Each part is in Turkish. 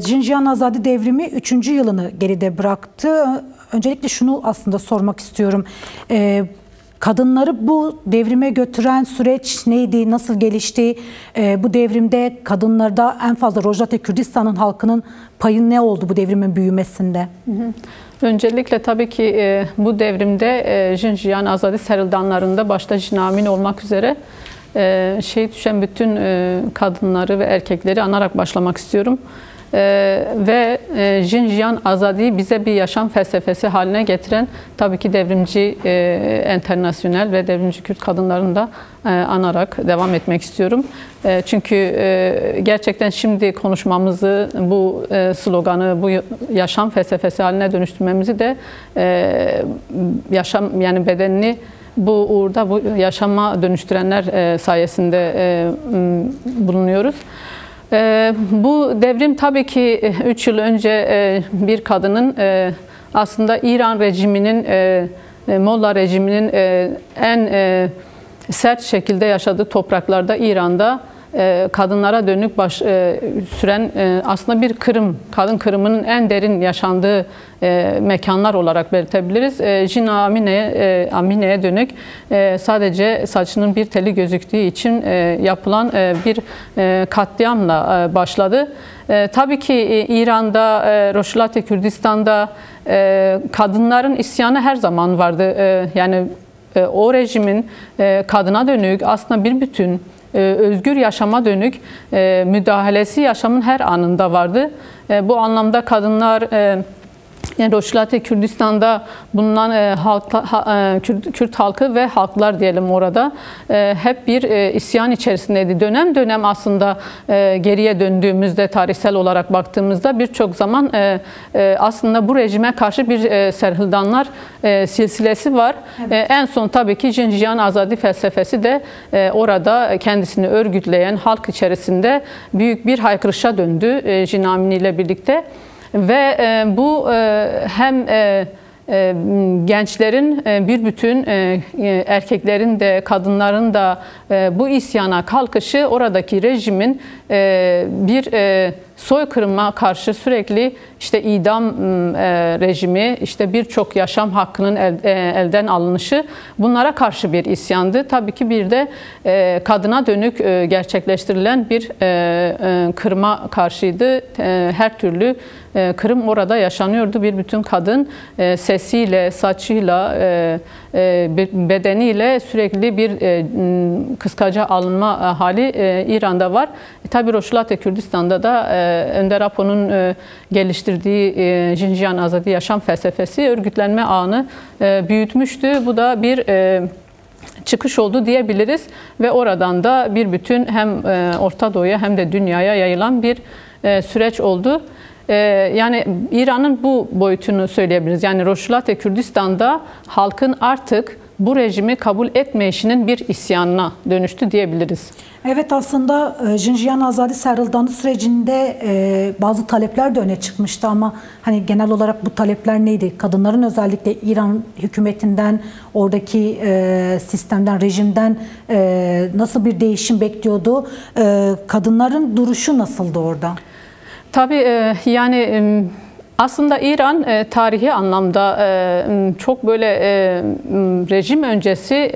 Jinjiyan Azadi Devrimi 3. yılını geride bıraktı. Öncelikle şunu aslında sormak istiyorum. Kadınları bu devrime götüren süreç neydi, nasıl gelişti? Bu devrimde kadınlarda en fazla Rojava Kürdistan'ın halkının payı ne oldu bu devrimin büyümesinde? Öncelikle tabii ki bu devrimde Jinjiyan Azadi Serıldanlarında başta Jinamin olmak üzere şehit düşen bütün kadınları ve erkekleri anarak başlamak istiyorum. Ve Jinjiyan Azadi'yi bize bir yaşam felsefesi haline getiren tabii ki devrimci enternasyonel ve devrimci Kürt kadınlarını da anarak devam etmek istiyorum. Çünkü gerçekten şimdi konuşmamızı, bu sloganı, bu yaşam felsefesi haline dönüştürmemizi de yaşam yani bedenini bu uğurda bu yaşama dönüştürenler sayesinde bulunuyoruz. Bu devrim tabii ki 3 yıl önce bir kadının aslında İran rejiminin, Molla rejiminin en sert şekilde yaşadığı topraklarda İran'da kadınlara dönük süren aslında bir kırım, kadın kırımının en derin yaşandığı mekanlar olarak belirtebiliriz. Jin Amine'ye dönük sadece saçının bir teli gözüktüğü için yapılan bir katliamla başladı. Tabii ki İran'da, Rojava Kürdistan'da kadınların isyanı her zaman vardı. Yani o rejimin kadına dönük aslında bir bütün özgür yaşama dönük müdahalesi yaşamın her anında vardı. Bu anlamda kadınlar yani Rojava Kürdistan'da bulunan Kürt halkı ve halklar diyelim orada hep bir isyan içerisindeydi. Dönem dönem aslında geriye döndüğümüzde tarihsel olarak baktığımızda birçok zaman aslında bu rejime karşı bir serhildanlar silsilesi var. Evet. En son tabii ki Jinjiyan Azadi felsefesi de orada kendisini örgütleyen halk içerisinde büyük bir haykırışa döndü Jinamini ile birlikte. Ve bu hem gençlerin bir bütün erkeklerin de kadınların da bu isyana kalkışı oradaki rejimin bir soykırıma karşı sürekli işte idam rejimi, işte birçok yaşam hakkının elden alınışı bunlara karşı bir isyandı. Tabii ki bir de kadına dönük gerçekleştirilen bir kırıma karşıydı. Her türlü kırım orada yaşanıyordu. Bir bütün kadın sesiyle, saçıyla, bedeniyle sürekli bir kıskaca alınma hali İran'da var. Tabii Rojava Kürdistan'da da Önder Apo'nun geliştirdiği Jinjiyan Azadi yaşam felsefesi örgütlenme ağını büyütmüştü. Bu da bir çıkış oldu diyebiliriz ve oradan da bir bütün hem Orta Doğu'ya hem de dünyaya yayılan bir süreç oldu. Yani İran'ın bu boyutunu söyleyebiliriz. Yani Rojava Kürdistan'da halkın artık bu rejimi kabul etmeyişinin bir isyanına dönüştü diyebiliriz. Evet, aslında Jinjiyan Azadi Serhildanı sürecinde bazı talepler de öne çıkmıştı ama hani genel olarak bu talepler neydi? Kadınların özellikle İran hükümetinden, oradaki sistemden, rejimden nasıl bir değişim bekliyordu? Kadınların duruşu nasıldı orada? Tabii yani aslında İran tarihi anlamda çok böyle rejim öncesi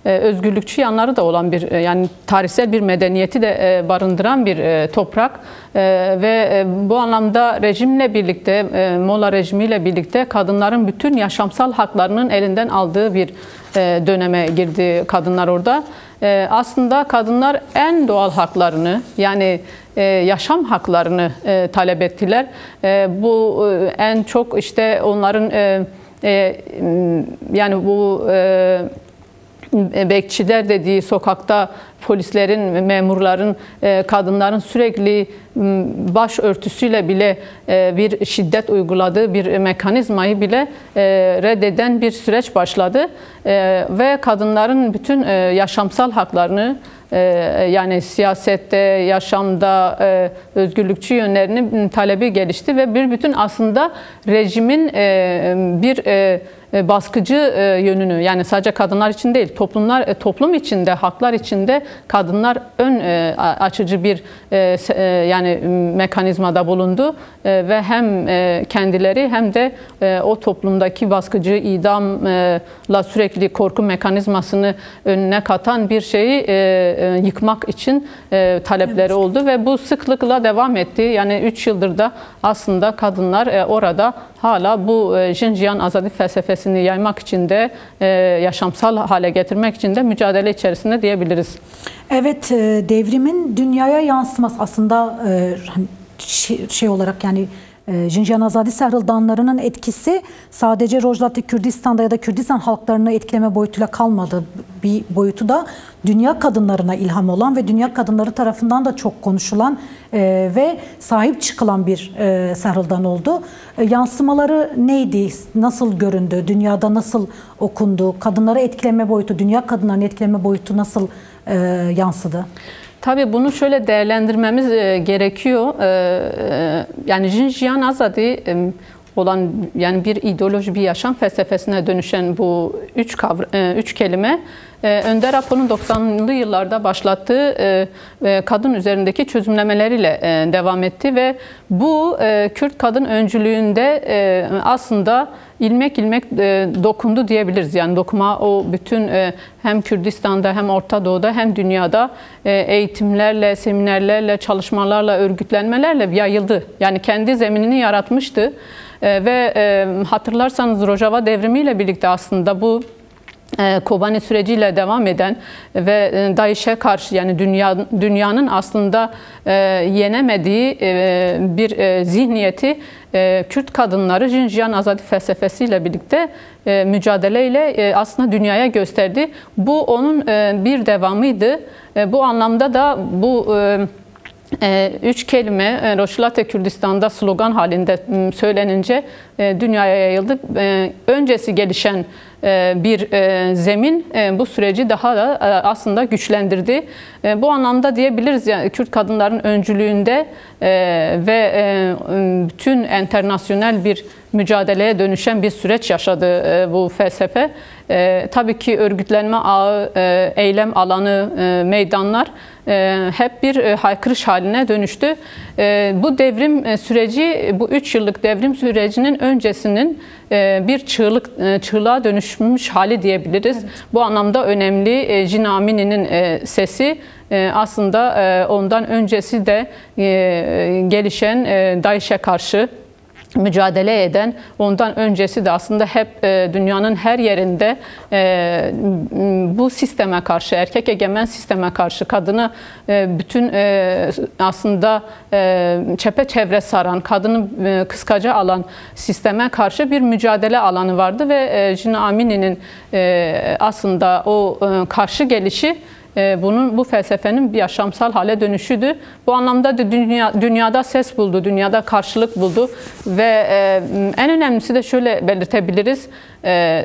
özgürlükçü yanları da olan bir yani tarihsel bir medeniyeti de barındıran bir toprak ve bu anlamda rejimle birlikte Molla rejimiyle birlikte kadınların bütün yaşamsal haklarının elinden aldığı bir döneme girdi kadınlar orada. Aslında kadınlar en doğal haklarını yani yaşam haklarını talep ettiler. Bu en çok işte onların yani bu bekçiler dediği sokakta polislerin, memurların, kadınların sürekli başörtüsüyle bile bir şiddet uyguladığı bir mekanizmayı bile reddeden bir süreç başladı. Ve kadınların bütün yaşamsal haklarını yani siyasette, yaşamda özgürlükçü yönlerini talebi gelişti ve bir bütün aslında rejimin bir baskıcı yönünü, yani sadece kadınlar için değil, toplum içinde, haklar içinde kadınlar ön açıcı bir yani mekanizmada bulundu ve hem kendileri hem de o toplumdaki baskıcı idamla sürekli korku mekanizmasını önüne katan bir şeyi yıkmak için talepleri oldu ve bu sıklıkla devam etti. Yani 3 yıldır da aslında kadınlar orada hala bu Jinjiyan Azadi felsefesini yaymak için de yaşamsal hale getirmek için de mücadele içerisinde diyebiliriz. Evet, devrimin dünyaya yansıması aslında şey olarak yani Jinjiyan Azadi Serhildanlarının etkisi sadece Rojava Kürdistan'da ya da Kürdistan halklarını etkileme boyutuyla kalmadı. Bir boyutu da dünya kadınlarına ilham olan ve dünya kadınları tarafından da çok konuşulan ve sahip çıkılan bir Serhildan oldu. Yansımaları neydi? Nasıl göründü? Dünyada nasıl okundu? Kadınları etkileme boyutu, dünya kadınlarını etkileme boyutu nasıl yansıdı? Tabii bunu şöyle değerlendirmemiz gerekiyor. Yani Jinjiyan Azadi olan yani bir ideoloji, bir yaşam felsefesine dönüşen bu üç kelime Önder Apo'nun 90'lı yıllarda başlattığı kadın üzerindeki çözümlemeleriyle devam etti ve bu Kürt kadın öncülüğünde aslında ilmek ilmek dokundu diyebiliriz. Yani dokuma o bütün hem Kürdistan'da hem Orta Doğu'da hem dünyada eğitimlerle, seminerlerle, çalışmalarla, örgütlenmelerle yayıldı. Yani kendi zeminini yaratmıştı ve hatırlarsanız Rojava devrimiyle birlikte aslında bu Kobani süreciyle devam eden ve DAEŞ'e karşı yani dünyanın aslında yenemediği bir zihniyeti Kürt kadınları Jinjiyan Azadi felsefesiyle birlikte mücadeleyle aslında dünyaya gösterdi. Bu onun bir devamıydı. Bu anlamda da bu üç kelime Rojava Kürdistan'da slogan halinde söylenince dünyaya yayıldı. Öncesi gelişen bir zemin bu süreci daha da aslında güçlendirdi. Bu anlamda diyebiliriz yani Kürt kadınların öncülüğünde ve bütün internasyonel bir mücadeleye dönüşen bir süreç yaşadı bu felsefe. Tabii ki örgütlenme ağı, eylem alanı, meydanlar hep bir haykırış haline dönüştü. Bu devrim süreci, bu 3 yıllık devrim sürecinin öncesinin bir çığlığa dönüşmüş hali diyebiliriz. Evet. Bu anlamda önemli. Jin Amini'nin sesi aslında ondan öncesi de gelişen DAEŞ'e karşı mücadele eden, ondan öncesi de aslında hep dünyanın her yerinde bu sisteme karşı, erkek egemen sisteme karşı kadını bütün aslında çepeçevre saran, kadını kıskaca alan sisteme karşı bir mücadele alanı vardı ve Jin Amini'nin aslında o karşı gelişi bu felsefenin bir yaşamsal hale dönüşüydü. Bu anlamda da dünyada ses buldu, dünyada karşılık buldu ve en önemlisi de şöyle belirtebiliriz.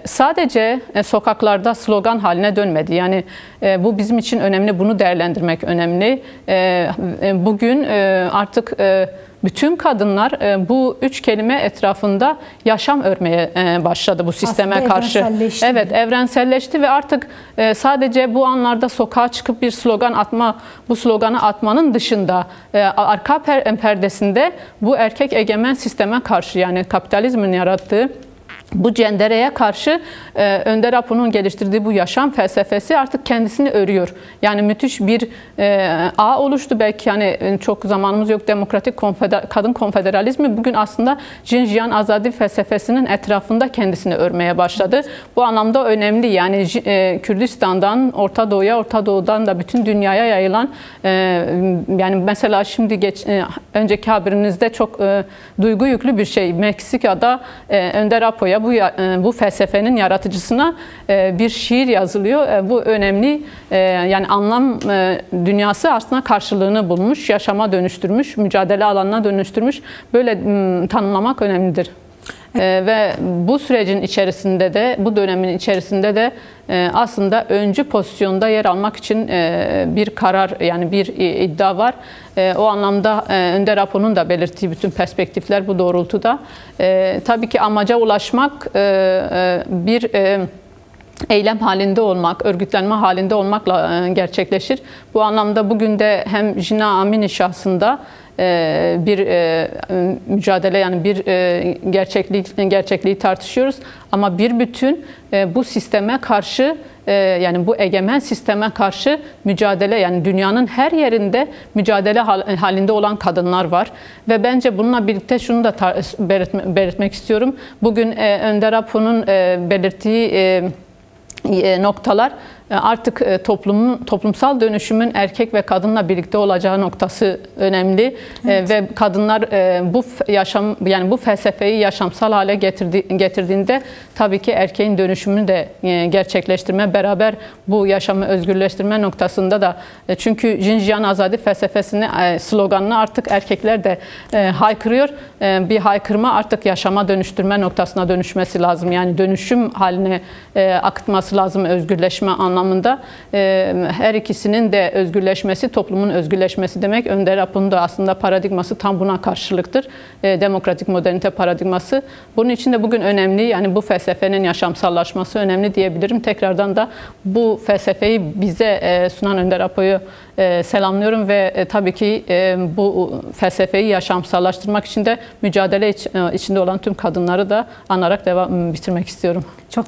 Sadece sokaklarda slogan haline dönmedi. Yani bu bizim için önemli, bunu değerlendirmek önemli. Bugün artık bütün kadınlar bu 3 kelime etrafında yaşam örmeye başladı bu sisteme aslında karşı. Evet, evrenselleşti ve artık sadece bu anlarda sokağa çıkıp bir slogan atma, bu sloganı atmanın dışında arka perdesinde bu erkek egemen sisteme karşı yani kapitalizmin yarattığı bu cendereye karşı Önder Apo'nun geliştirdiği bu yaşam felsefesi artık kendisini örüyor. Yani müthiş bir ağ oluştu. Belki yani çok zamanımız yok. Demokratik kadın konfederalizmi bugün aslında Jinjiyan Azadi felsefesinin etrafında kendisini örmeye başladı. Bu anlamda önemli. Yani Kürdistan'dan Orta Doğu'ya, Orta Doğu'dan da bütün dünyaya yayılan yani mesela şimdi önceki haberinizde çok duygu yüklü bir şey. Meksika'da Önder Apo'ya bu felsefenin yaratıcısına bir şiir yazılıyor. Bu önemli. Yani anlam dünyası aslında karşılığını bulmuş, yaşama dönüştürmüş, mücadele alanına dönüştürmüş. Böyle tanımlamak önemlidir. Ve bu sürecin içerisinde de, bu dönemin içerisinde de aslında öncü pozisyonda yer almak için bir karar, yani bir iddia var. O anlamda Önder Apo'nun da belirttiği bütün perspektifler bu doğrultuda. Tabii ki amaca ulaşmak bir eylem halinde olmak, örgütlenme halinde olmakla gerçekleşir. Bu anlamda bugün de hem Jina Amini şahsında bir mücadele, yani bir gerçekliği tartışıyoruz, ama bir bütün bu sisteme karşı, yani bu egemen sisteme karşı mücadele, yani dünyanın her yerinde mücadele halinde olan kadınlar var. Ve bence bununla birlikte şunu da belirtmek istiyorum. Bugün Önder Apo'nun belirttiği noktalar artık toplumsal dönüşümün erkek ve kadınla birlikte olacağı noktası önemli. Evet. Ve kadınlar bu felsefeyi yaşamsal hale getirdiğinde tabii ki erkeğin dönüşümünü de gerçekleştirme, beraber bu yaşamı özgürleştirme noktasında da, çünkü Jinjiyan Azadi felsefesini, sloganını artık erkekler de haykırıyor. Bir haykırma artık yaşama dönüştürme noktasına dönüşmesi lazım. Yani dönüşüm haline akıtması lazım, özgürleşme anlamında. Her ikisinin de özgürleşmesi, toplumun özgürleşmesi demek. Önder Apo'nun da aslında paradigması tam buna karşılıktır. Demokratik modernite paradigması. Bunun için de bugün önemli, yani bu felsefenin yaşamsallaşması önemli diyebilirim. Tekrardan da bu felsefeyi bize sunan Önder Apo'yu selamlıyorum ve tabii ki bu felsefeyi yaşamsallaştırmak için de mücadele içinde olan tüm kadınları da anarak bitirmek istiyorum. Çok